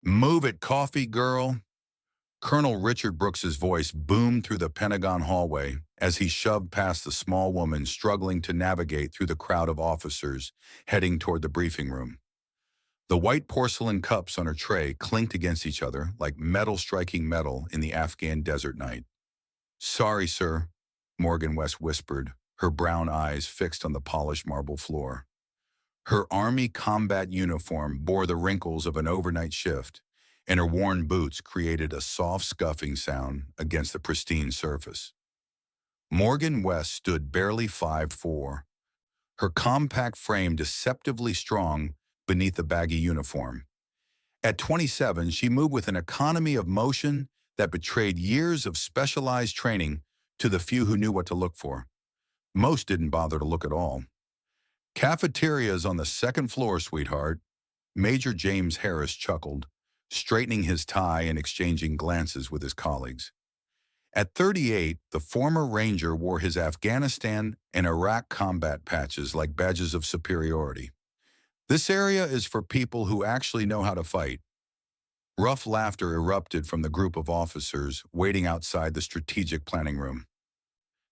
Move it, coffee girl. Colonel Richard Brooks's voice boomed through the Pentagon hallway as he shoved past the small woman struggling to navigate through the crowd of officers heading toward the briefing room. The white porcelain cups on her tray clinked against each other like metal striking metal in the Afghan desert night. "Sorry, sir," Morgan West whispered, her brown eyes fixed on the polished marble floor. Her Army combat uniform bore the wrinkles of an overnight shift, and her worn boots created a soft scuffing sound against the pristine surface. Morgan West stood barely 5'4", her compact frame deceptively strong beneath the baggy uniform. At 27, she moved with an economy of motion that betrayed years of specialized training to the few who knew what to look for. Most didn't bother to look at all. "Cafeteria's on the second floor, sweetheart," Major James Harris chuckled, straightening his tie and exchanging glances with his colleagues. At 38, the former Ranger wore his Afghanistan and Iraq combat patches like badges of superiority. "This area is for people who actually know how to fight." Rough laughter erupted from the group of officers waiting outside the strategic planning room.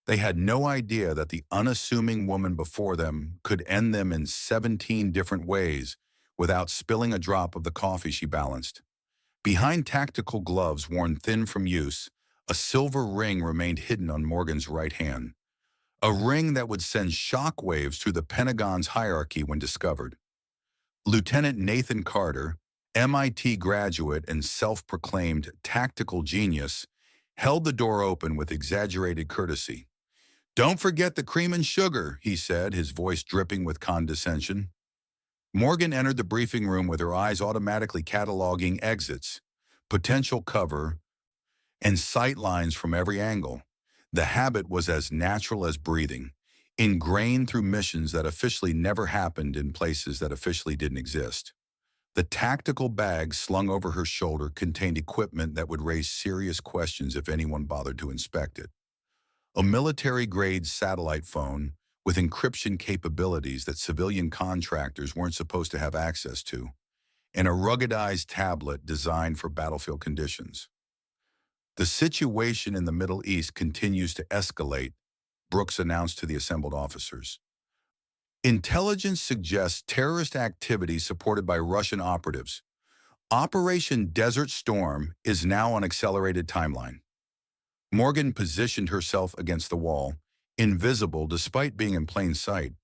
They had no idea that the unassuming woman before them could end them in 17 different ways without spilling a drop of the coffee she balanced. Behind tactical gloves worn thin from use, a silver ring remained hidden on Morgan's right hand. A ring that would send shockwaves through the Pentagon's hierarchy when discovered. Lieutenant Nathan Carter, MIT graduate and self-proclaimed tactical genius, held the door open with exaggerated courtesy. "Don't forget the cream and sugar," he said, his voice dripping with condescension. Morgan entered the briefing room with her eyes automatically cataloging exits, potential cover, and sight lines from every angle. The habit was as natural as breathing, ingrained through missions that officially never happened in places that officially didn't exist. The tactical bag slung over her shoulder contained equipment that would raise serious questions if anyone bothered to inspect it. A military-grade satellite phone with encryption capabilities that civilian contractors weren't supposed to have access to, and a ruggedized tablet designed for battlefield conditions. "The situation in the Middle East continues to escalate," Brooks announced to the assembled officers. "Intelligence suggests terrorist activity supported by Russian operatives. Operation Desert Storm is now on accelerated timeline." Morgan positioned herself against the wall, invisible despite being in plain sight.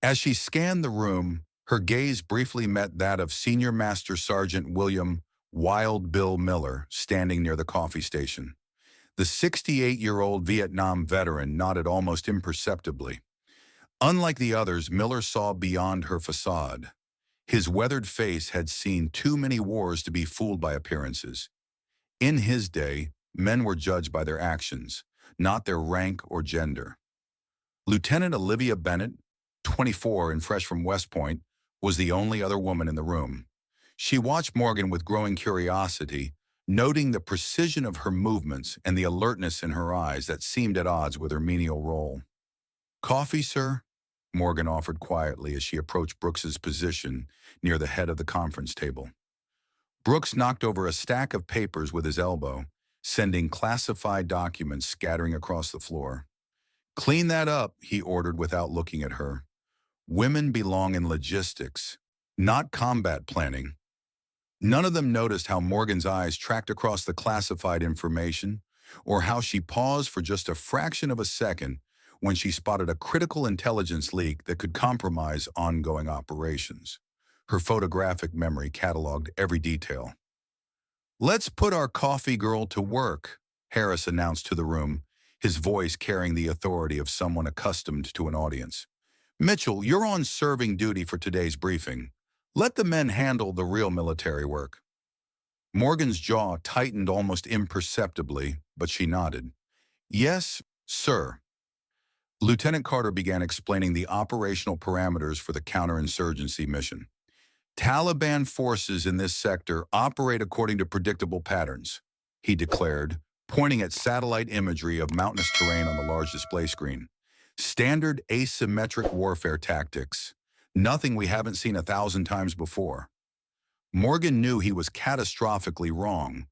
As she scanned the room, her gaze briefly met that of Senior Master Sergeant William Wild Bill Miller standing near the coffee station. The 68-year-old Vietnam veteran nodded almost imperceptibly. Unlike the others, Miller saw beyond her facade. His weathered face had seen too many wars to be fooled by appearances. In his day, men were judged by their actions, not their rank or gender. Lieutenant Olivia Bennett, 24 and fresh from West Point, was the only other woman in the room. She watched Morgan with growing curiosity, noting the precision of her movements and the alertness in her eyes that seemed at odds with her menial role. "Coffee, sir?" Morgan offered quietly as she approached Brooks's position near the head of the conference table. Brooks knocked over a stack of papers with his elbow, sending classified documents scattering across the floor. "Clean that up," he ordered without looking at her. "Women belong in logistics, not combat planning." None of them noticed how Morgan's eyes tracked across the classified information, or how she paused for just a fraction of a second when she spotted a critical intelligence leak that could compromise ongoing operations. Her photographic memory cataloged every detail. "Let's put our coffee girl to work," Harris announced to the room, his voice carrying the authority of someone accustomed to an audience. "Mitchell, you're on serving duty for today's briefing. Let the men handle the real military work." Morgan's jaw tightened almost imperceptibly, but she nodded. "Yes, sir." Lieutenant Carter began explaining the operational parameters for the counterinsurgency mission. "Taliban forces in this sector operate according to predictable patterns," he declared, pointing at satellite imagery of mountainous terrain on the large display screen. "Standard asymmetric warfare tactics. Nothing we haven't seen 1,000 times before." Morgan knew he was catastrophically wrong.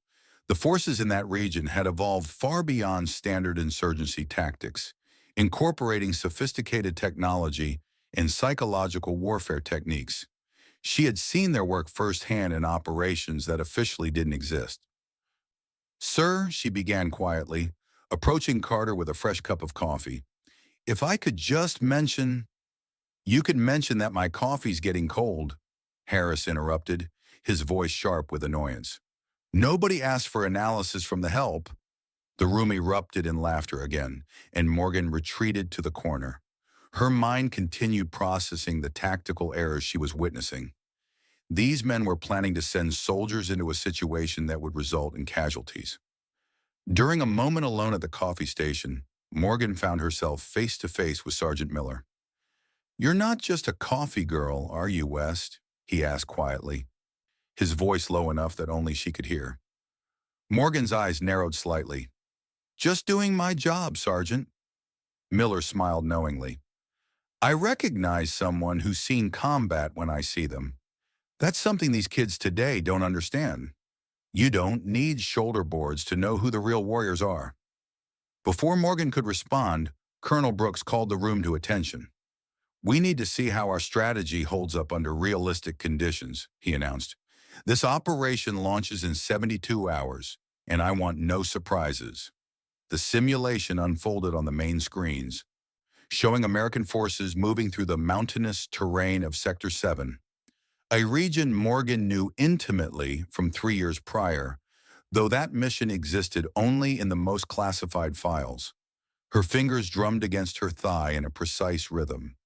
The forces in that region had evolved far beyond standard insurgency tactics, incorporating sophisticated technology and psychological warfare techniques. She had seen their work firsthand in operations that officially didn't exist. "Sir," she began quietly, approaching Carter with a fresh cup of coffee, "if I could just mention—" "You could mention that my coffee's getting cold," Harris interrupted, his voice sharp with annoyance. "Nobody asked for analysis from the help." The room erupted in laughter again, and Morgan retreated to the corner. Her mind continued processing the tactical errors she was witnessing. These men were planning to send soldiers into a situation that would result in casualties. During a moment alone at the coffee station, Morgan found herself face to face with Sergeant Miller. "You're not just a coffee girl, are you, West?" he asked quietly, his voice low enough that only she could hear. Morgan's eyes narrowed slightly. "Just doing my job, Sergeant." Miller smiled knowingly. "I recognize someone who's seen combat when I see them. That's something these kids today don't understand. You don't need shoulder boards to know who the real warriors are." Before Morgan could respond, Colonel Brooks called the room to attention. "We need to see how our strategy holds up under realistic conditions," he announced. "This operation launches in 72 hours, and I want no surprises." The simulation unfolded on the main screens, showing American forces moving through the mountainous terrain of Sector 7, a region Morgan knew intimately from 3 years prior, though that mission existed only in the most classified files. Her fingers drummed against her thigh in a precise rhythm.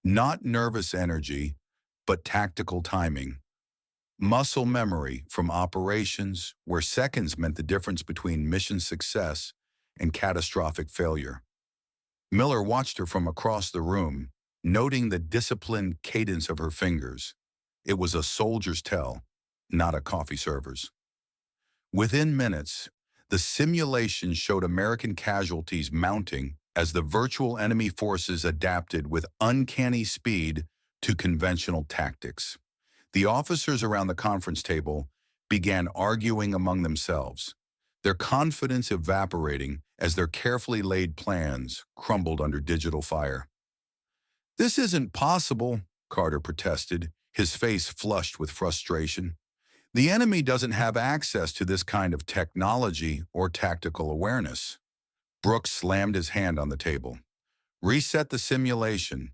Not nervous energy, but tactical timing. Muscle memory from operations where seconds meant the difference between mission success and catastrophic failure. Miller watched her from across the room, noting the disciplined cadence of her fingers. It was a soldier's tell, not a coffee server's. Within minutes, the simulation showed American casualties mounting as the virtual enemy forces adapted with uncanny speed to conventional tactics. The officers around the conference table began arguing among themselves, their confidence evaporating as their carefully laid plans crumbled under digital fire. "This isn't possible," Carter protested, his face flushed with frustration. "The enemy doesn't have access to this kind of technology or tactical awareness." Brooks slammed his hand on the table. "Reset the simulation.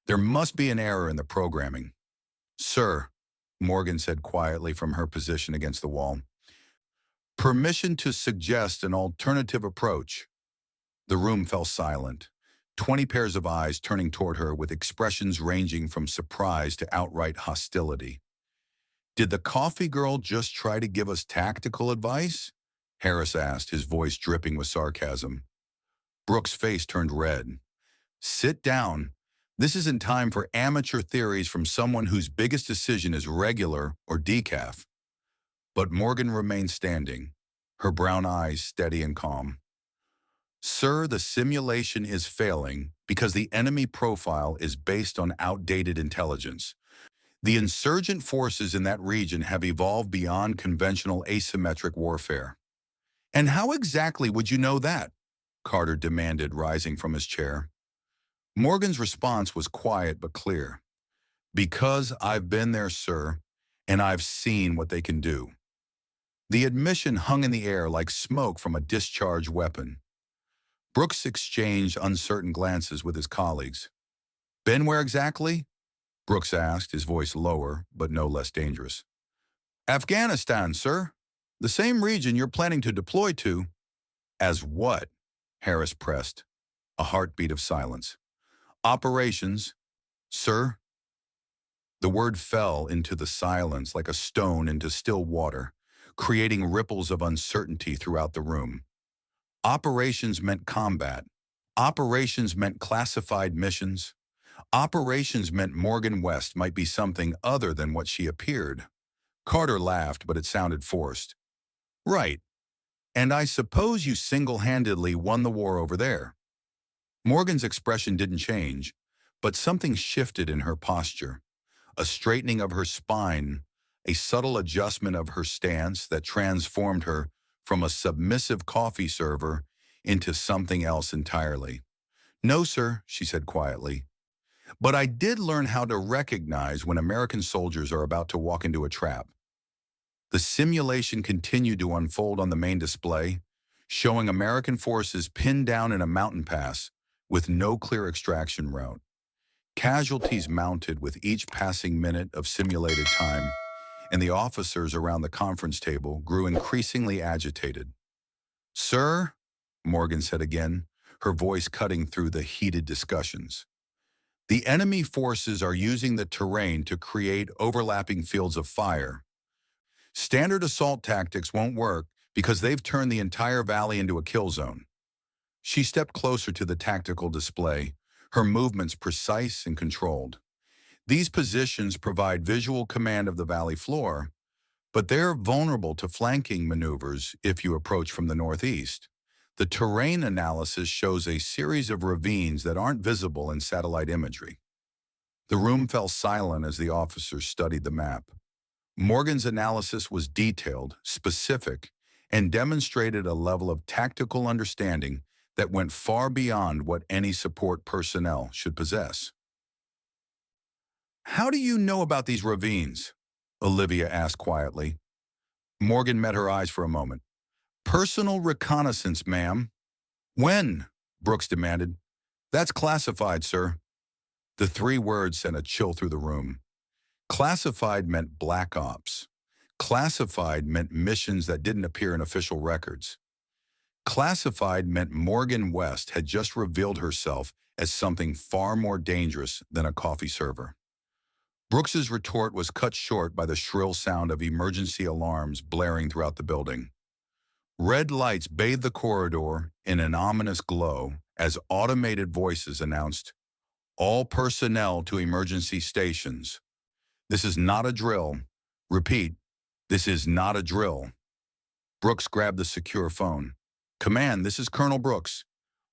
There must be an error in the programming." "Sir," Morgan said quietly from her position against the wall, "permission to suggest an alternative approach." The room fell silent, 20 pairs of eyes turning toward her with expressions ranging from surprise to outright hostility. "Did the coffee girl just try to give us tactical advice?" Harris asked, his voice dripping with sarcasm. Brooks' face turned red. "Sit down. This isn't time for amateur theories from someone whose biggest decision is regular or decaf." But Morgan remained standing, her brown eyes steady and calm. "Sir, the simulation is failing because the enemy profile is based on outdated intelligence. The insurgent forces in that region have evolved beyond conventional asymmetric warfare." "And how exactly would you know that?" Carter demanded, rising from his chair. Morgan's response was quiet but clear. "Because I've been there, sir, and I've seen what they can do." The admission hung in the air like smoke from a discharged weapon. Brooks exchanged uncertain glances with his colleagues. "Been where exactly?" Brooks asked, his voice lower, but no less dangerous. "Afghanistan, sir. The same region you're planning to deploy to." "As what?" Harris pressed, a heartbeat of silence. "Operations, sir." The word fell into the silence like a stone into still water, creating ripples of uncertainty throughout the room. Operations meant combat. Operations meant classified missions. Operations meant Morgan West might be something other than what she appeared. Carter laughed, but it sounded forced. "Right. And I suppose you single-handedly won the war over there." Morgan's expression didn't change, but something shifted in her posture, a straightening of her spine, a subtle adjustment of her stance that transformed her from a submissive coffee server into something else entirely. "No, sir," she said quietly. "But I did learn how to recognize when American soldiers are about to walk into a trap." The simulation continued to unfold on the main display, showing American forces pinned down in a mountain pass with no clear extraction route. Casualties mounted with each passing minute of simulated time, and the officers around the conference table grew increasingly agitated. "Sir," Morgan said again, her voice cutting through the heated discussions, "the enemy forces are using the terrain to create overlapping fields of fire. Standard assault tactics won't work because they've turned the entire valley into a kill zone." She stepped closer to the tactical display, her movements precise and controlled. "These positions provide visual command of the valley floor, but they're vulnerable to flanking maneuvers if you approach from the northeast. The terrain analysis shows a series of ravines that aren't visible in satellite imagery." The room fell silent as the officers studied the map. Morgan's analysis was detailed, specific, and demonstrated a level of tactical understanding that went far beyond what any support personnel should possess. "How do you know about these ravines?" Olivia asked quietly. Morgan met her eyes for a moment. "Personal reconnaissance, ma'am." "When?" Brooks demanded. "That's classified, sir." The three words sent a chill through the room. Classified meant black ops. Classified meant missions that didn't appear in official records. Classified meant Morgan West had just revealed herself as something far more dangerous than a coffee server. Brooks's retort was cut short by the shrill sound of emergency alarms blaring throughout the building. Red lights bathed the corridor in an ominous glow as automated voices announced, "All personnel to emergency stations. This is not a drill. Repeat, this is not a drill." Brooks grabbed the secure phone. "Command, this is Colonel Brooks.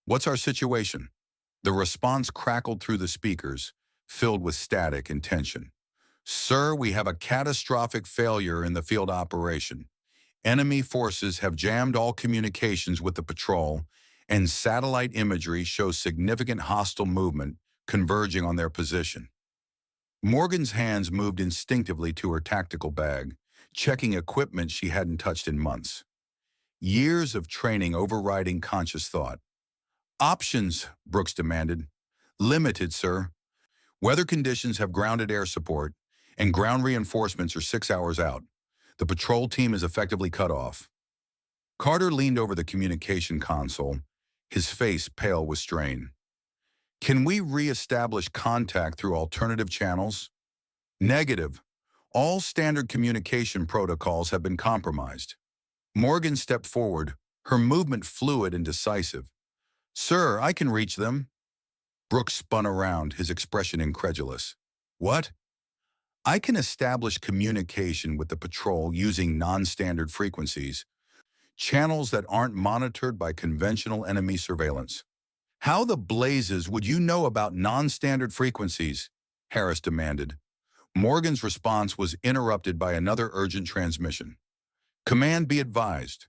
What's our situation?" The response crackled through the speakers, filled with static and tension. "Sir, we have a catastrophic failure in the field operation. Enemy forces have jammed all communications with the patrol, and satellite imagery shows significant hostile movement converging on their position." Morgan's hands moved instinctively to her tactical bag, checking equipment she hadn't touched in months. Years of training overriding conscious thought. "Options," Brooks demanded. "Limited, sir. Weather conditions have grounded air support, and ground reinforcements are 6 hours out. The patrol team is effectively cut off." Carter leaned over the communication console, his face pale with strain. "Can we re-establish contact through alternative channels?" "Negative. All standard communication protocols have been compromised." Morgan stepped forward, her movement fluid and decisive. "Sir, I can reach them." Brooks spun around, his expression incredulous. "What?" "I can establish communication with the patrol using non-standard frequencies, channels that aren't monitored by conventional enemy surveillance." "How the blazes would you know about non-standard frequencies?" Harris demanded. Morgan's response was interrupted by another urgent transmission. "Command, be advised.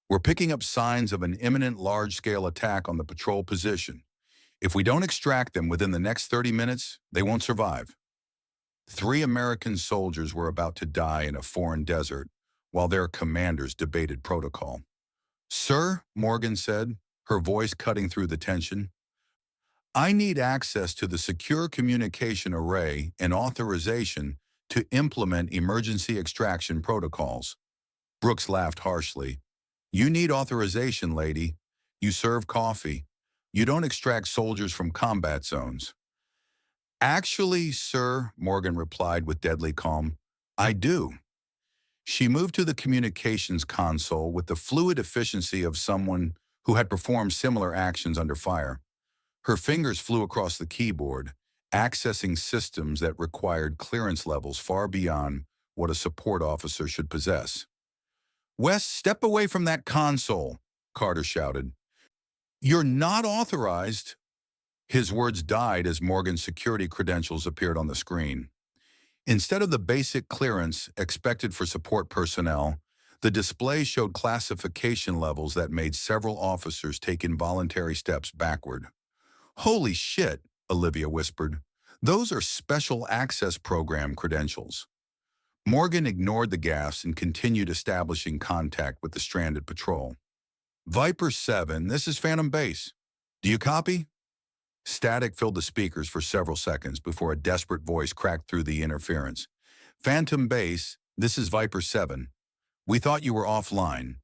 We're picking up signs of an imminent large-scale attack on the patrol position. If we don't extract them within the next 30 minutes, they won't survive." 3 American soldiers were about to die in a foreign desert while their commanders debated protocol. "Sir," Morgan said, her voice cutting through the tension, "I need access to the secure communication array and authorization to implement emergency extraction protocols." Brooks laughed harshly. "You need authorization, lady. You serve coffee. You don't extract soldiers from combat zones." "Actually, sir," Morgan replied with deadly calm, "I do." She moved to the communications console with the fluid efficiency of someone who had performed similar actions under fire. Her fingers flew across the keyboard, accessing systems that required clearance levels far beyond what a support officer should possess. "Wes, step away from that console," Carter shouted. "You're not authorized." His words died as Morgan's security credentials appeared on the screen. Instead of the basic clearance expected for support personnel, the display showed classification levels that made several officers take involuntary steps backward. "Holy shit," Olivia whispered. "Those are Special Access Program credentials." Morgan ignored the gaffes and continued establishing contact with the stranded patrol. "Viper 7, this is Phantom Base. Do you copy?" Static filled the speakers for several seconds before a desperate voice cracked through the interference. "Phantom Base, this is Viper 7. We thought you were offline.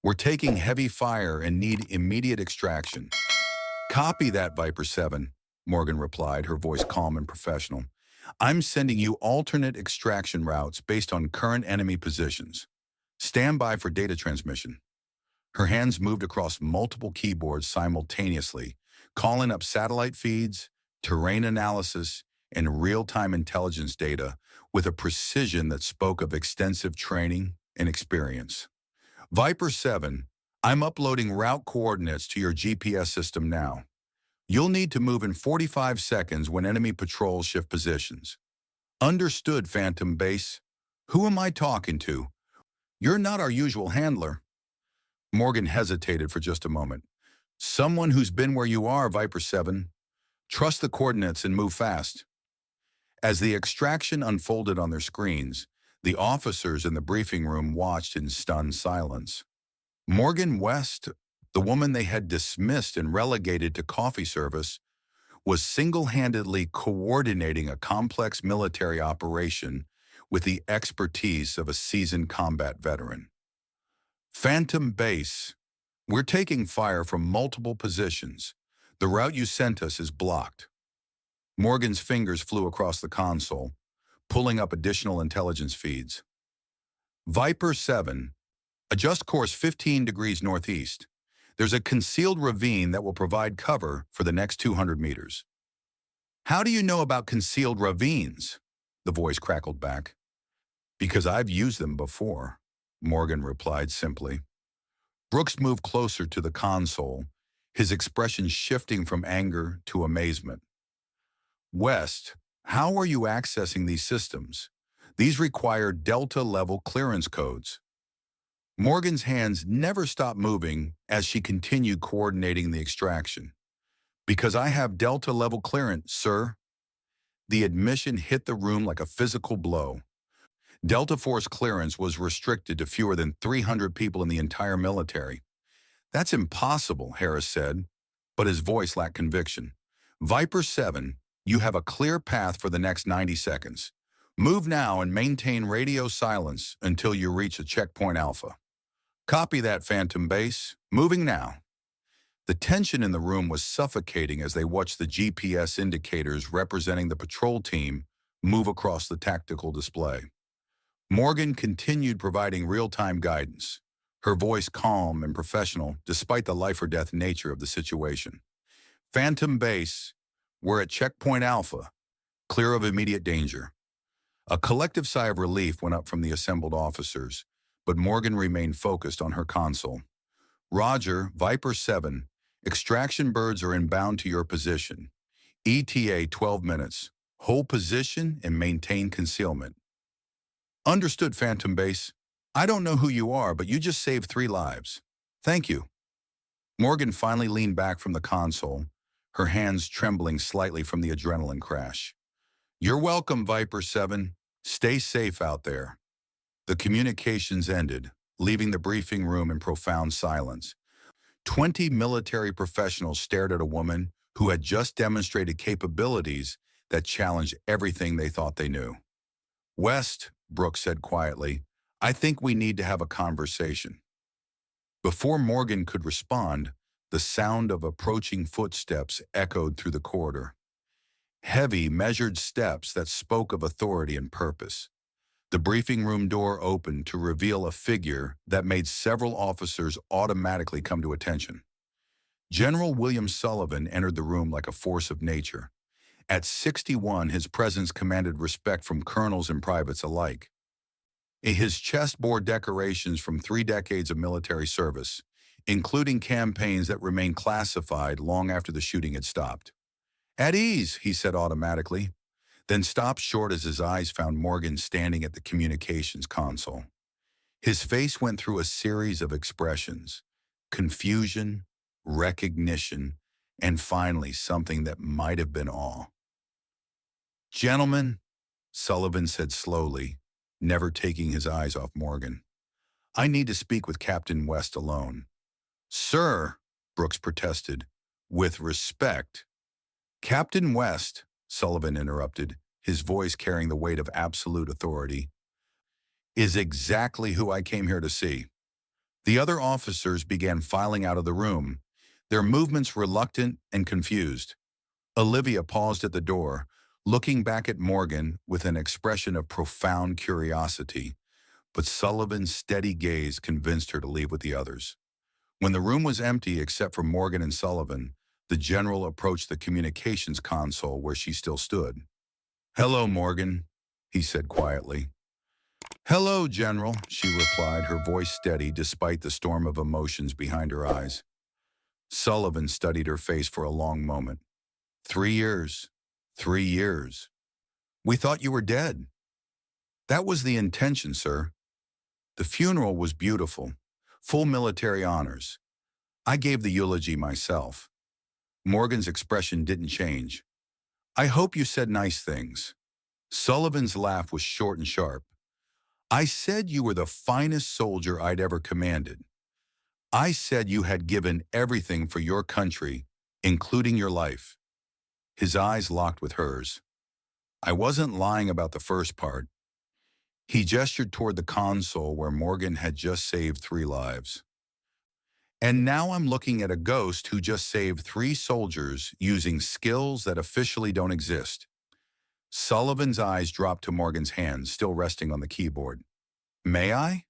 We're taking heavy fire and need immediate extraction." "Copy that, Viper 7, Morgan replied, her voice calm and professional. "I'm sending you alternate extraction routes based on current enemy positions. Stand by for data transmission." Her hands moved across multiple keyboards simultaneously, calling up satellite feeds, terrain analysis, and real-time intelligence data with a precision that spoke of extensive training and experience. "Viper 7, I'm uploading route coordinates to your GPS system now. You'll need to move in 45 seconds when enemy patrols shift positions." "Understood, Phantom Base. Who am I talking to? You're not our usual handler." Morgan hesitated for just a moment. "Someone who's been where you are, Viper 7. Trust the coordinates and move fast." As the extraction unfolded on their screens, the officers in the briefing room watched in stunned silence. Morgan West, the woman they had dismissed and relegated to coffee service, was single-handedly coordinating a complex military operation with the expertise of a seasoned combat veteran. "Phantom Base, we're taking fire from multiple positions. The route you sent us is blocked." Morgan's fingers flew across the console, pulling up additional intelligence feeds. "Viper 7, adjust course 15 degrees northeast. There's a concealed ravine that will provide cover for the next 200 meters. "How do you know about concealed ravines?" the voice crackled back. "Because I've used them before," Morgan replied simply. Brooks moved closer to the console, his expression shifting from anger to amazement. "West, how are you accessing these systems? These require Delta-level clearance codes." Morgan's hands never stopped moving as she continued coordinating the extraction. "Because I have Delta-level clearance, sir." The admission hit the room like a physical blow. Delta Force clearance was restricted to fewer than 300 people in the entire military. "That's impossible," Harris said, but his voice lacked conviction. "Viper 7, you have a clear path for the next 90 seconds. Move now and maintain radio silence until you reach a checkpoint Alpha." "Copy that, Phantom Base. Moving now." The tension in the room was suffocating as they watched the GPS indicators representing the patrol team move across the tactical display. Morgan continued providing real-time guidance, her voice calm and professional despite the life-or-death nature of the situation. "Phantom Base, we're at checkpoint Alpha, clear of immediate danger." A collective sigh of relief went up from the assembled officers, but Morgan remained focused on her console. "Roger, Viper 7, extraction birds are inbound to your position. ETA 12 minutes. Hold position and maintain concealment." "Understood, Phantom Base. I don't know who you are, but you just saved 3 lives. Thank you." Morgan finally leaned back from the console, her hands trembling slightly from the adrenaline crash. "You're welcome, Viper 7. Stay safe out there." The communications ended, leaving the briefing room in profound silence. 20 military professionals stared at a woman who had just demonstrated capabilities that challenged everything they thought they knew. "West," Brooks said quietly, "I think we need to have a conversation." Before Morgan could respond, the sound of approaching footsteps echoed through the corridor. Heavy, measured steps that spoke of authority and purpose. The briefing room door opened to reveal a figure that made several officers automatically come to attention. General William Sullivan entered the room like a force of nature. At 61, his presence commanded respect from colonels and privates alike. His chest bore decorations from 3 decades of military service, including campaigns that remained classified long after the shooting had stopped. "At ease," he said automatically. then stopped short as his eyes found Morgan standing at the communications console. His face went through a series of expressions: confusion, recognition, and finally something that might have been awe. "Gentlemen," Sullivan said slowly, never taking his eyes off Morgan, "I need to speak with Captain West alone." "Sir," Brooks protested, "with respect." "Captain West," Sullivan interrupted, his voice carrying the weight of absolute authority, "is exactly who I came here to see." The other officers began filing out of the room, their movements reluctant and confused. Olivia paused at the door, looking back at Morgan with an expression of profound curiosity, but Sullivan's steady gaze convinced her to leave with the others. When the room was empty except for Morgan and Sullivan, the general approached the communications console where she still stood. "Hello, Morgan," he said quietly. "Hello, General," she replied, her voice steady despite the storm of emotions behind her eyes. Sullivan studied her face for a long moment. 3 years. 3 years. We thought you were dead." "That was the intention, sir. The funeral was beautiful, full military honors. I gave the eulogy myself." Morgan's expression didn't change. "I hope you said nice things." Sullivan's laugh was short and sharp. "I said you were the finest soldier I'd ever commanded. I said you had given everything for your country, including your life." His eyes locked with hers. "I wasn't lying about the first part." He gestured toward the console where Morgan had just saved 3 lives. "And now I'm looking at a ghost who just saved 3 soldiers using skills that officially don't exist." Sullivan's eyes dropped to Morgan's hands, still resting on the keyboard. "May I?"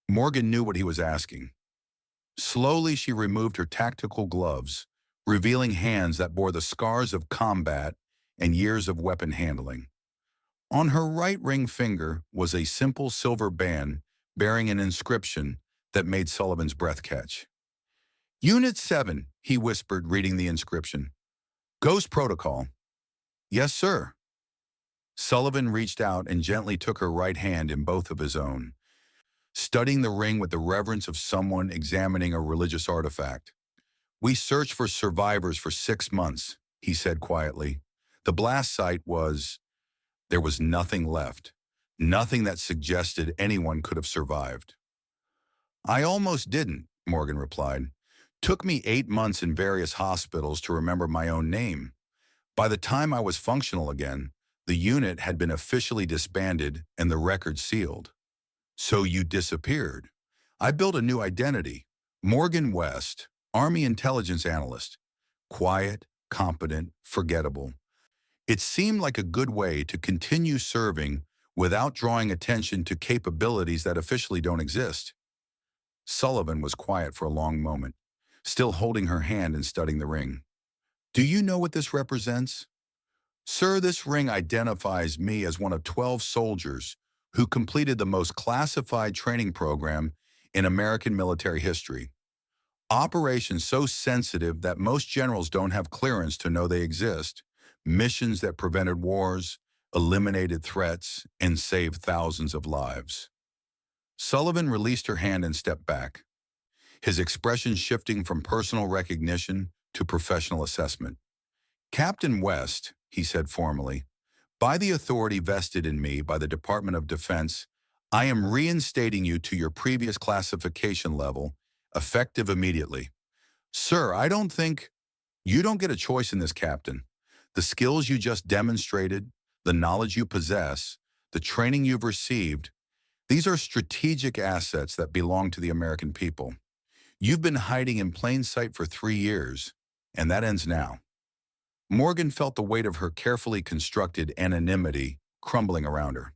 Morgan knew what he was asking. Slowly, she removed her tactical gloves, revealing hands that bore the scars of combat and years of weapon handling. On her right ring finger was a simple silver band bearing an inscription that made Sullivan's breath catch. "Unit 7, he whispered, reading the inscription. "Ghost Protocol." "Yes, sir." Sullivan reached out and gently took her right hand in both of his own, studying the ring with the reverence of someone examining a religious artifact. "We searched for survivors for 6 months," he said quietly. "The blast site was... there was nothing left. Nothing that suggested anyone could have survived." "I almost didn't," Morgan replied. "Took me 8 months in various hospitals to remember my own name. By the time I was functional again, the unit had been officially disbanded and the record sealed." "So you disappeared." "I built a new identity. Morgan West, Army intelligence analyst. Quiet, competent, forgettable. It seemed like a good way to continue serving without drawing attention to capabilities that officially don't exist." Sullivan was quiet for a long moment, still holding her hand and studying the ring. "Do you know what this represents?" "Sir, this ring identifies me as one of 12 soldiers who completed the most classified training program in American military history. Operations so sensitive that most generals don't have clearance to know they exist, missions that prevented wars, eliminated threats, and saved thousands of lives." Sullivan released her hand and stepped back, his expression shifting from personal recognition to professional assessment. "Captain West," he said formally, "by the authority vested in me by the Department of Defense, I am reinstating you to your previous classification level, effective immediately." "Sir, I don't think—" "You don't get a choice in this, Captain. The skills you just demonstrated, the knowledge you possess, the training you've received, these are strategic assets that belong to the American people. You've been hiding in plain sight for 3 years, and that ends now." Morgan felt the weight of her carefully constructed anonymity crumbling around her.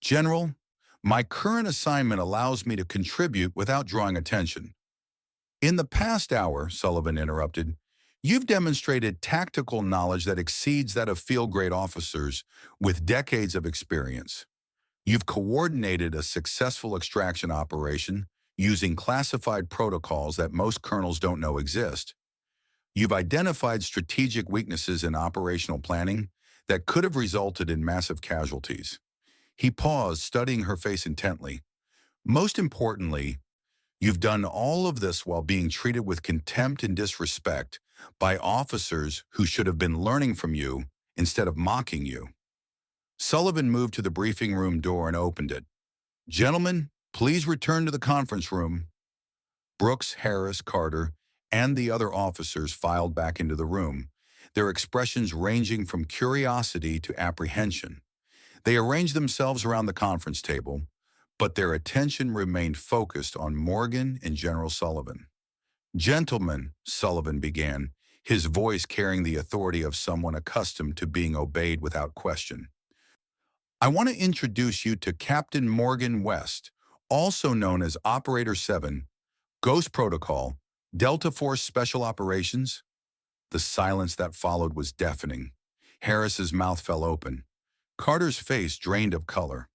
"General, my current assignment allows me to contribute without drawing attention." "In the past hour," Sullivan interrupted, "you've demonstrated tactical knowledge that exceeds that of field-grade officers with decades of experience. You've coordinated a successful extraction operation using classified protocols that most colonels don't know exist. You've identified strategic weaknesses in operational planning that could have resulted in massive casualties. He paused, studying her face intently. Most importantly, you've done all of this while being treated with contempt and disrespect by officers who should have been learning from you instead of mocking you. Sullivan moved to the briefing room door and opened it. Gentlemen, please return to the conference room. Brooks, Harris, Carter, and the other officers filed back into the room, their expressions ranging from curiosity to apprehension. They arranged themselves around the conference table, but their attention remained focused on Morgan and General Sullivan. Gentlemen, Sullivan began, his voice carrying the authority of someone accustomed to being obeyed without question. I want to introduce you to Captain Morgan West, also known as Operator 7, Ghost Protocol, Delta Force Special Operations. The silence that followed was deafening. Harris's mouth fell open. Carter's face drained of color.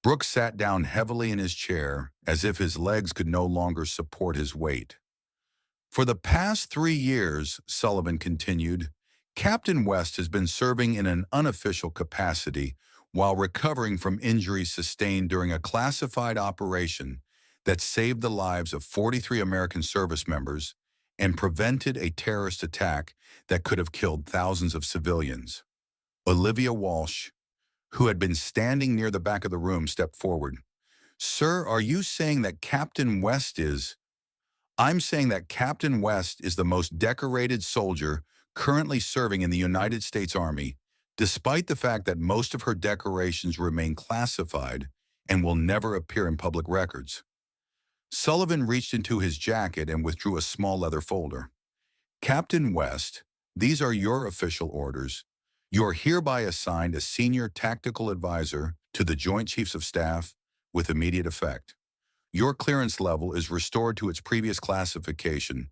Brooks sat down heavily in his chair, as if his legs could no longer support his weight. For the past 3 years, Sullivan continued, Captain West has been serving in an unofficial capacity while recovering from injuries sustained during a classified operation that saved the lives of 43 American service members and prevented a terrorist attack that could have killed thousands of civilians. Olivia Walsh, who had been standing near the back of the room, stepped forward. Sir, are you saying that Captain West is... I'm saying that Captain West is the most decorated soldier currently serving in the United States Army, despite the fact that most of her decorations remain classified and will never appear in public records. Sullivan reached into his jacket and withdrew a small leather folder. Captain West, these are your official orders. You are hereby assigned a senior tactical advisor to the Joint Chiefs of Staff with immediate effect. Your clearance level is restored to its previous classification,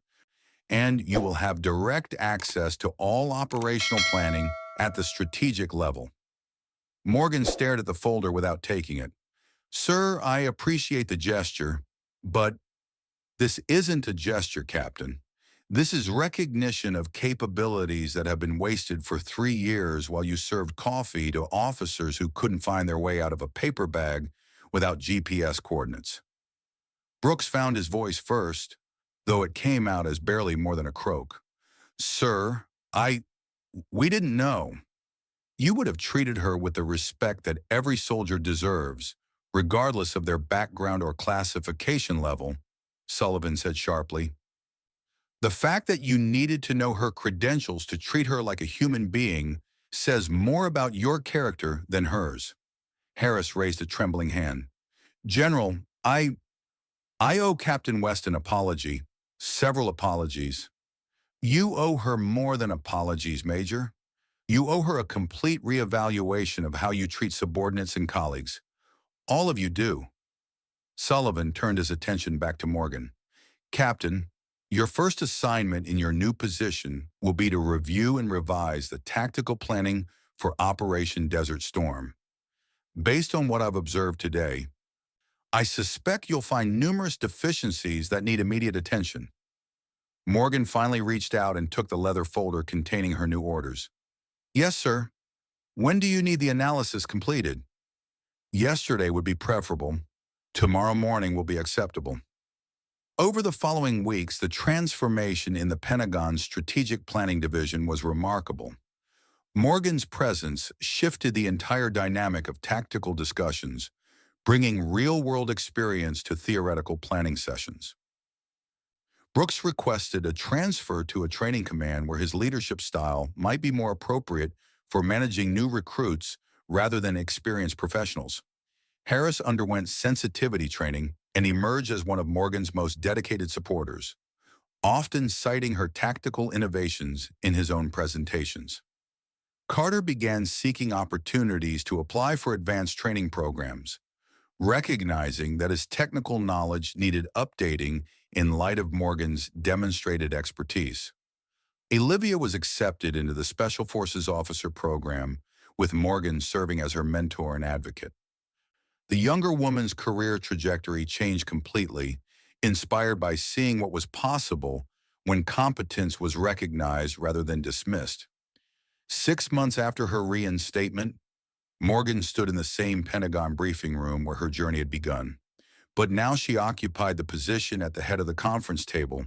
and you will have direct access to all operational planning at the strategic level. Morgan stared at the folder without taking it. Sir, I appreciate the gesture, but this isn't a gesture, Captain. This is recognition of capabilities that have been wasted for 3 years while you served coffee to officers who couldn't find their way out of a paper bag without GPS coordinates. Brooks found his voice first, though it came out as barely more than a croak. Sir, we didn't know. You would have treated her with the respect that every soldier deserves, regardless of their background or classification level, Sullivan said sharply. The fact that you needed to know her credentials to treat her like a human being says more about your character than hers. Harris raised a trembling hand. General, I owe Captain West an apology, several apologies. You owe her more than apologies, Major. You owe her a complete reevaluation of how you treat subordinates and colleagues. All of you do. Sullivan turned his attention back to Morgan. Captain, your first assignment in your new position will be to review and revise the tactical planning for Operation Desert Storm. Based on what I've observed today, I suspect you'll find numerous deficiencies that need immediate attention. Morgan finally reached out and took the leather folder containing her new orders. Yes, sir. When do you need the analysis completed? Yesterday would be preferable. Tomorrow morning will be acceptable. Over the following weeks, the transformation in the Pentagon's Strategic Planning Division was remarkable. Morgan's presence shifted the entire dynamic of tactical discussions, bringing real-world experience to theoretical planning sessions. Brooks requested a transfer to a training command where his leadership style might be more appropriate for managing new recruits rather than experienced professionals. Harris underwent sensitivity training and emerged as one of Morgan's most dedicated supporters, often citing her tactical innovations in his own presentations. Carter began seeking opportunities to apply for advanced training programs, recognizing that his technical knowledge needed updating in light of Morgan's demonstrated expertise. Olivia was accepted into the Special Forces Officer program, with Morgan serving as her mentor and advocate. The younger woman's career trajectory changed completely, inspired by seeing what was possible when competence was recognized rather than dismissed. 6 months after her reinstatement, Morgan stood in the same Pentagon briefing room where her journey had begun. But now she occupied the position at the head of the conference table,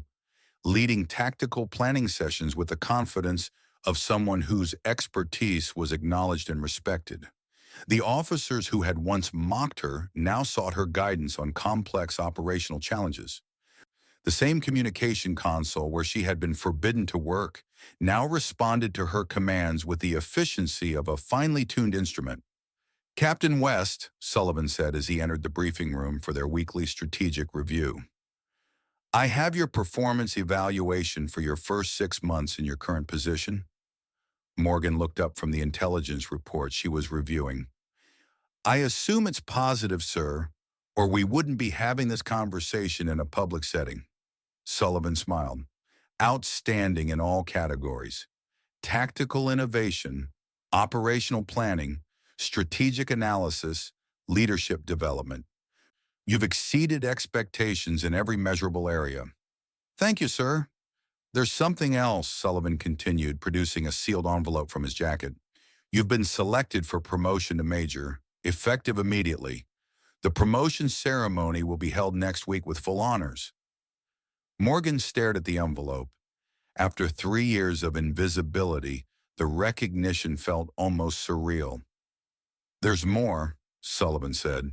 leading tactical planning sessions with the confidence of someone whose expertise was acknowledged and respected. The officers who had once mocked her now sought her guidance on complex operational challenges. The same communication console where she had been forbidden to work now responded to her commands with the efficiency of a finely tuned instrument. "Captain West," Sullivan said as he entered the briefing room for their weekly strategic review, "I have your performance evaluation for your first 6 months in your current position." Morgan looked up from the intelligence report she was reviewing. "I assume it's positive, sir, or we wouldn't be having this conversation in a public setting." Sullivan smiled. "Outstanding in all categories. Tactical innovation, operational planning, strategic analysis, leadership development. You've exceeded expectations in every measurable area." "Thank you, sir." "There's something else," Sullivan continued, producing a sealed envelope from his jacket. "You've been selected for promotion to major, effective immediately. The promotion ceremony will be held next week with full honors." Morgan stared at the envelope. After 3 years of invisibility, the recognition felt almost surreal. "There's more," Sullivan said.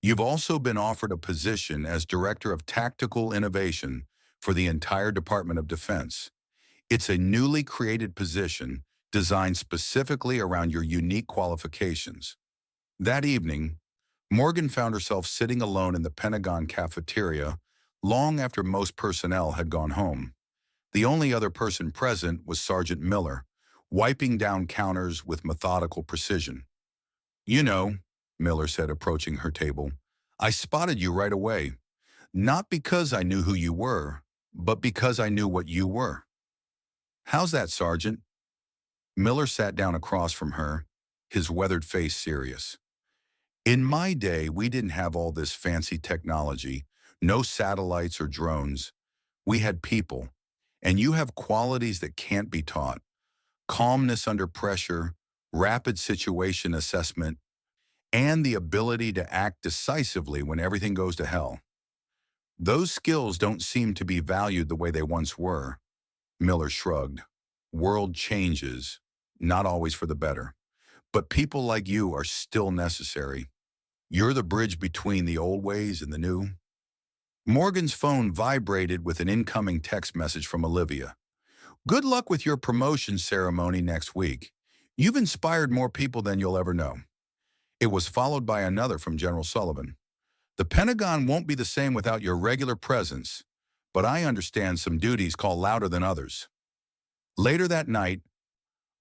"You've also been offered a position as Director of Tactical Innovation for the entire Department of Defense. It's a newly created position designed specifically around your unique qualifications." That evening, Morgan found herself sitting alone in the Pentagon cafeteria long after most personnel had gone home. The only other person present was Sergeant Miller, wiping down counters with methodical precision. "You know," Miller said, approaching her table, "I spotted you right away. Not because I knew who you were, but because I knew what you were." "How's that, Sergeant?" Miller sat down across from her, his weathered face serious. "In my day, we didn't have all this fancy technology, no satellites or drones. We had people, and you have qualities that can't be taught. Calmness under pressure, rapid situation assessment, and the ability to act decisively when everything goes to hell. Those skills don't seem to be valued the way they once were." Miller shrugged. "World changes, not always for the better. But people like you are still necessary. You're the bridge between the old ways and the new." Morgan's phone vibrated with an incoming text message from Olivia. "Good luck with your promotion ceremony next week. You've inspired more people than you'll ever know." It was followed by another from General Sullivan. "The Pentagon won't be the same without your regular presence, but I understand some duties call louder than others." Later that night,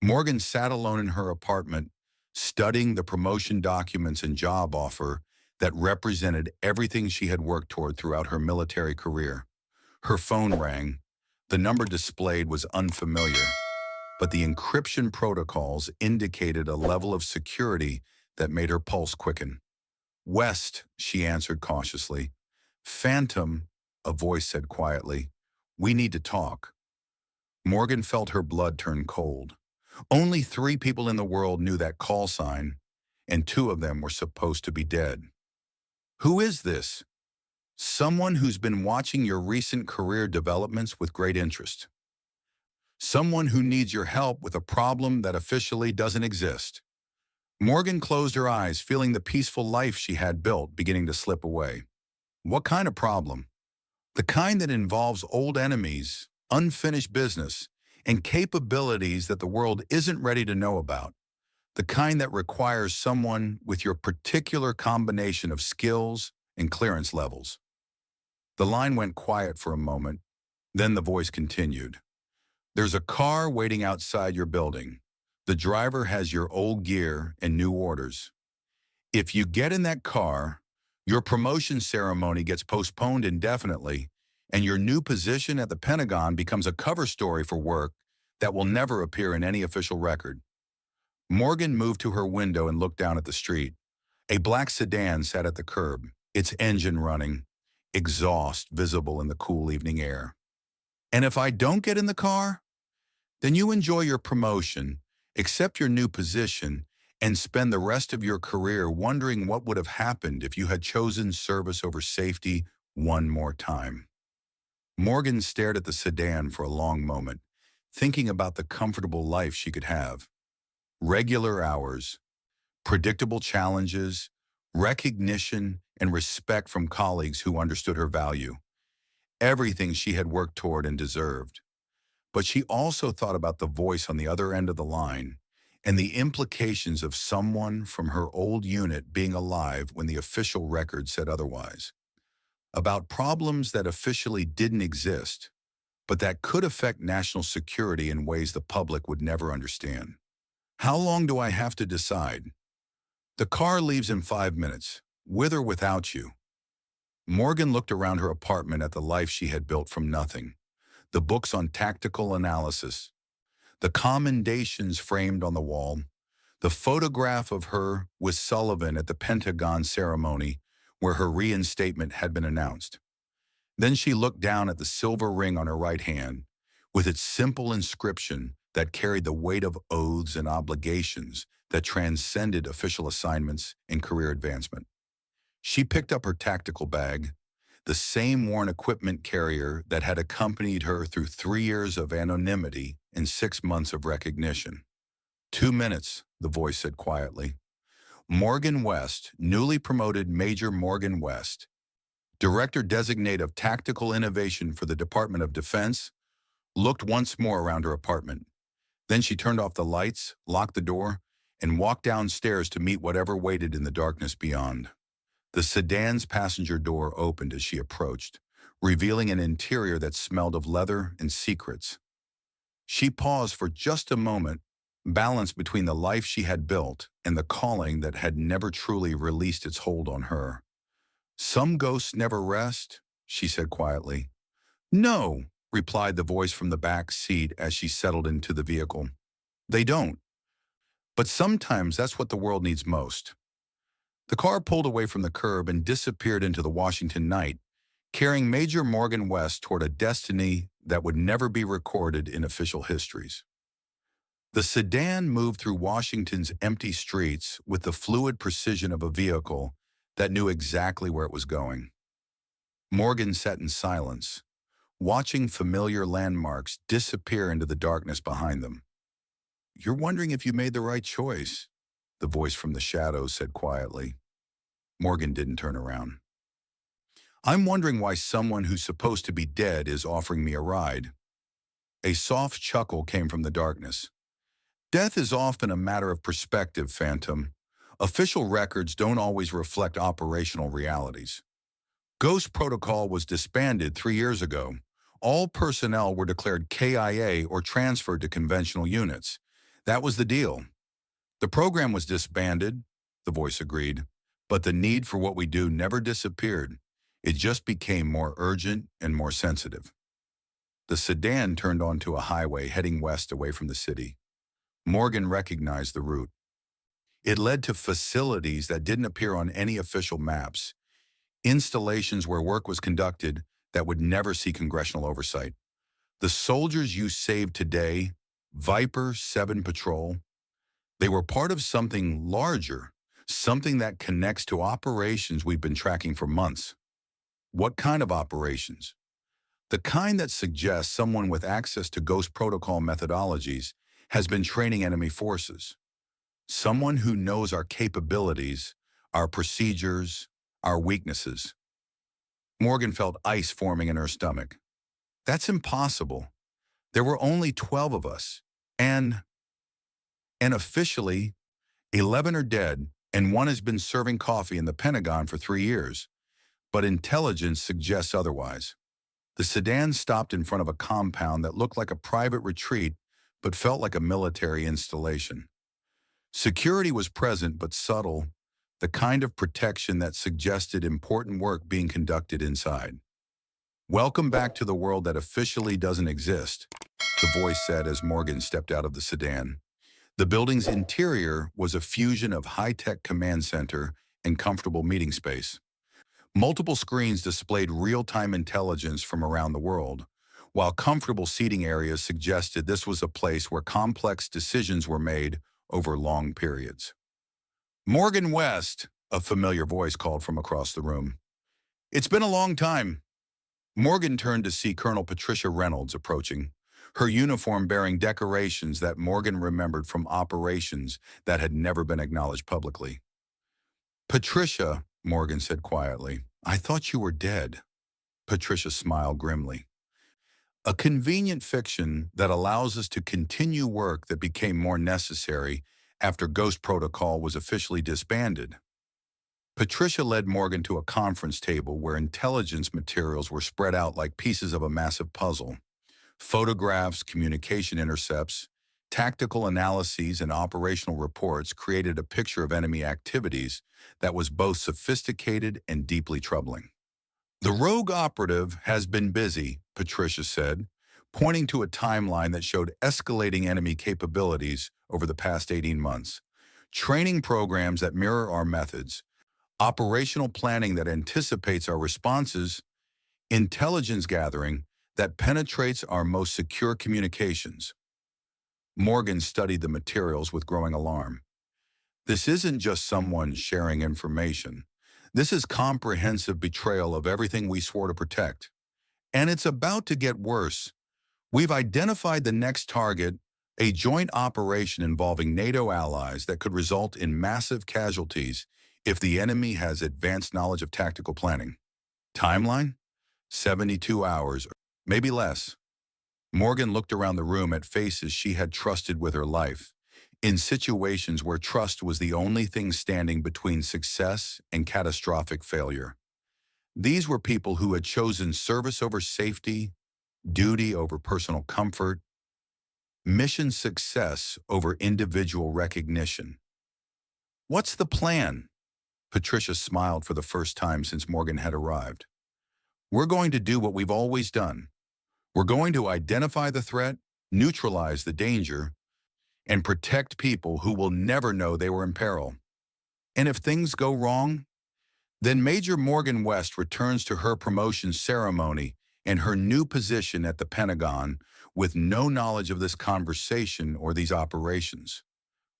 Morgan sat alone in her apartment, studying the promotion documents and job offer that represented everything she had worked toward throughout her military career. Her phone rang. The number displayed was unfamiliar, but the encryption protocols indicated a level of security that made her pulse quicken. "West," she answered cautiously. "Phantom," a voice said quietly. "We need to talk." Morgan felt her blood turn cold. Only 3 people in the world knew that call sign, and 2 of them were supposed to be dead. "Who is this?" "Someone who's been watching your recent career developments with great interest. Someone who needs your help with a problem that officially doesn't exist." Morgan closed her eyes, feeling the peaceful life she had built beginning to slip away. "What kind of problem?" "The kind that involves old enemies, unfinished business, and capabilities that the world isn't ready to know about. The kind that requires someone with your particular combination of skills and clearance levels." The line went quiet for a moment, then the voice continued. "There's a car waiting outside your building. The driver has your old gear and new orders. If you get in that car, your promotion ceremony gets postponed indefinitely, and your new position at the Pentagon becomes a cover story for work that will never appear in any official record." Morgan moved to her window and looked down at the street. A black sedan sat at the curb, its engine running, exhaust visible in the cool evening air. "And if I don't get in the car? Then you enjoy your promotion Accept your new position and spend the rest of your career wondering what would have happened if you had chosen service over safety one more time. Morgan stared at the sedan for a long moment, thinking about the comfortable life she could have. Regular hours, predictable challenges, recognition, and respect from colleagues who understood her value. Everything she had worked toward and deserved. But she also thought about the voice on the other end of the line and the implications of someone from her old unit being alive when the official record said otherwise. About problems that officially didn't exist, but that could affect national security in ways the public would never understand. How long do I have to decide? The car leaves in 5 minutes, with or without you. Morgan looked around her apartment at the life she had built from nothing. The books on tactical analysis, the commendations framed on the wall, the photograph of her with Sullivan at the Pentagon ceremony where her reinstatement had been announced. Then she looked down at the silver ring on her right hand, with its simple inscription that carried the weight of oaths and obligations that transcended official assignments and career advancement. She picked up her tactical bag, the same worn equipment carrier that had accompanied her through 3 years of anonymity and 6 months of recognition. 2 minutes, the voice said quietly. Morgan West, newly promoted Major Morgan West, Director Designate of Tactical Innovation for the Department of Defense, looked once more around her apartment. Then she turned off the lights, locked the door, and walked downstairs to meet whatever waited in the darkness beyond. The sedan's passenger door opened as she approached, revealing an interior that smelled of leather and secrets. She paused for just a moment, balanced between the life she had built and the calling that had never truly released its hold on her. "Some ghosts never rest," she said quietly. "No," replied the voice from the back seat as she settled into the vehicle. "They don't. But sometimes that's what the world needs most." The car pulled away from the curb and disappeared into the Washington night, carrying Major Morgan West toward a destiny that would never be recorded in official histories. The sedan moved through Washington's empty streets with the fluid precision of a vehicle that knew exactly where it was going. Morgan sat in silence, watching familiar landmarks disappear into the darkness behind them. "You're wondering if you made the right choice," the voice from the shadows said quietly. Morgan didn't turn around. "I'm wondering why someone who's supposed to be dead is offering me a ride." A soft chuckle came from the darkness. "Death is often a matter of perspective, Phantom. Official records don't always reflect operational realities. Ghost Protocol was disbanded 3 years ago. All personnel were declared KIA or transferred to conventional units. That was the deal. The program was disbanded," the voice agreed, "but the need for what we do never disappeared. It just became more urgent and more sensitive." The sedan turned onto a highway heading west away from the city. Morgan recognized the route. It led to facilities that didn't appear on any official maps, installations where work was conducted that would never see congressional oversight. The soldiers you saved today, Viper 7 Patrol, they were part of something larger, something that connects to operations we've been tracking for months. What kind of operations? The kind that suggests someone with access to Ghost Protocol methodologies has been training enemy forces. Someone who knows our capabilities, our procedures, our weaknesses. Morgan felt ice forming in her stomach. That's impossible. There were only 12 of us, and officially, 11 are dead, and one has been serving coffee in the Pentagon for 3 years. But intelligence suggests otherwise. The sedan stopped in front of a compound that looked like a private retreat but felt like a military installation. Security was present but subtle, the kind of protection that suggested important work being conducted inside. "Welcome back to the world that officially doesn't exist," the voice said as Morgan stepped out of the sedan. The building's interior was a fusion of high-tech command center and comfortable meeting space. Multiple screens displayed real-time intelligence from around the world, while comfortable seating areas suggested this was a place where complex decisions were made over long periods. "Morgan West," a familiar voice called from across the room. "It's been a long time." Morgan turned to see Colonel Patricia Reynolds approaching, her uniform bearing decorations that Morgan remembered from operations that had never been acknowledged publicly. "Patricia," Morgan said quietly, "I thought you were dead." Patricia smiled grimly. "A convenient fiction that allows us to continue work that became more necessary after Ghost Protocol was officially disbanded." Patricia led Morgan to a conference table where intelligence materials were spread out like pieces of a massive puzzle. Photographs, communication intercepts, tactical analyses, and operational reports created a picture of enemy activities that was both sophisticated and deeply troubling. "The rogue operative has been busy," Patricia said, pointing to a timeline that showed escalating enemy capabilities over the past 18 months. "Training programs that mirror our methods, operational planning that anticipates our responses, intelligence gathering that penetrates our most secure communications." Morgan studied the materials with growing alarm. "This isn't just someone sharing information. This is comprehensive betrayal of everything we swore to protect. And it's about to get worse. We've identified the next target, a joint operation involving NATO allies that could result in massive casualties if the enemy has advanced knowledge of tactical planning. Timeline? 72 hours, maybe less." Morgan looked around the room at faces she had trusted with her life, in situations where trust was the only thing standing between success and catastrophic failure. These were people who had chosen service over safety, duty over personal comfort, mission success over individual recognition. "What's the plan?" Patricia smiled for the first time since Morgan had arrived. "We're going to do what we've always done. We're going to identify the threat, neutralize the danger, and protect people who will never know they were in peril. And if things go wrong, then Major Morgan West returns to her promotion ceremony and her new position at the Pentagon with no knowledge of this conversation or these operations."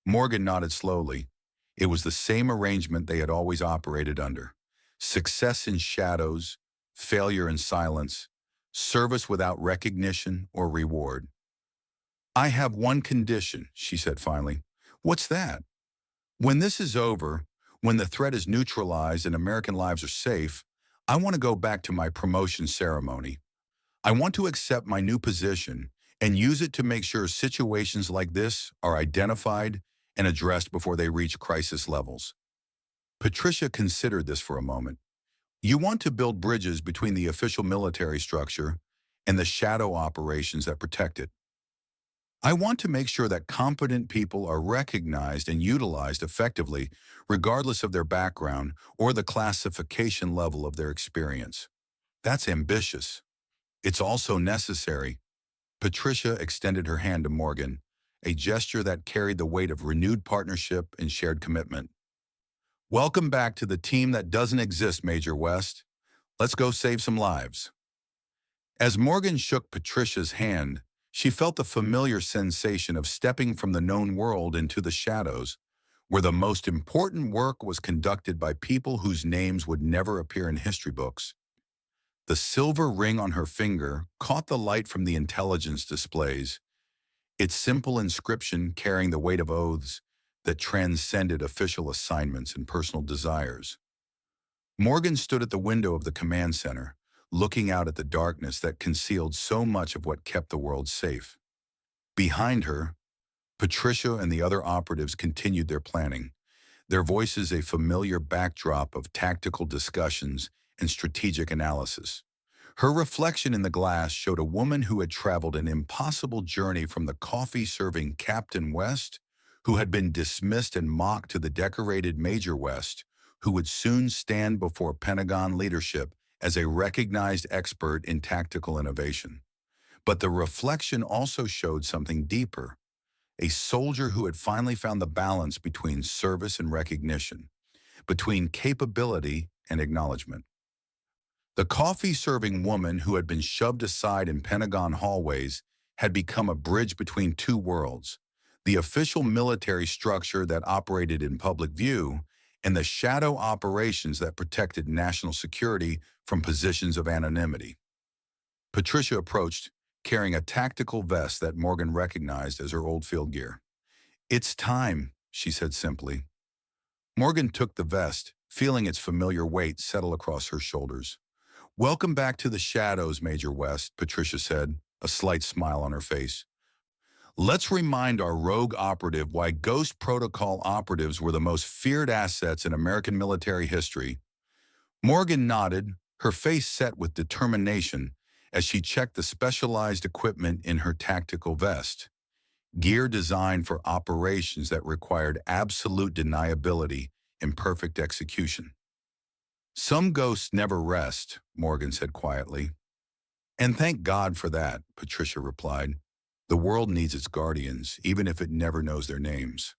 Morgan nodded slowly. It was the same arrangement they had always operated under. Success in shadows, failure in silence, service without recognition or reward. "I have one condition," she said finally. "What's that?" "When this is over, when the threat is neutralized and American lives are safe, I want to go back to my promotion ceremony. I want to accept my new position and use it to make sure situations like this are identified and addressed before they reach crisis levels." Patricia considered this for a moment. "You want to build bridges between the official military structure and the shadow operations that protect it. I want to make sure that competent people are recognized and utilized effectively, regardless of their background or the classification level of their experience." "That's ambitious. It's also necessary." Patricia extended her hand to Morgan, a gesture that carried the weight of renewed partnership and shared commitment. "Welcome back to the team that doesn't exist, Major West. Let's go save some lives." As Morgan shook Patricia's hand, she felt the familiar sensation of stepping from the known world into the shadows, where the most important work was conducted by people whose names would never appear in history books. The silver ring on her finger caught the light from the intelligence displays, its simple inscription carrying the weight of oaths that transcended official assignments and personal desires. Morgan stood at the window of the command center, looking out at the darkness that concealed so much of what kept the world safe. Behind her, Patricia and the other operatives continued their planning, their voices a familiar backdrop of tactical discussions and strategic analysis. Her reflection in the glass showed a woman who had traveled an impossible journey from the coffee-serving Captain West, who had been dismissed and mocked, to the decorated Major West, who would soon stand before Pentagon leadership as a recognized expert in tactical innovation. But the reflection also showed something deeper, a soldier who had finally found the balance between service and recognition, between capability and acknowledgement. The coffee-serving woman who had been shoved aside in Pentagon hallways had become a bridge between two worlds, the official military structure that operated in public view and the shadow operations that protected national security from positions of anonymity. Patricia approached, carrying a tactical vest that Morgan recognized as her old field gear. "It's time," she said simply. Morgan took the vest, feeling its familiar weight settle across her shoulders. "Welcome back to the shadows, Major West," Patricia said, a slight smile on her face. "Let's remind our rogue operative why Ghost Protocol operatives were the most feared assets in American military history." Morgan nodded, her face set with determination as she checked the specialized equipment in her tactical vest. Gear designed for operations that required absolute deniability and perfect execution. "Some ghosts never rest," Morgan said quietly. "And thank God for that," Patricia replied. "The world needs its guardians, even if it never knows their names."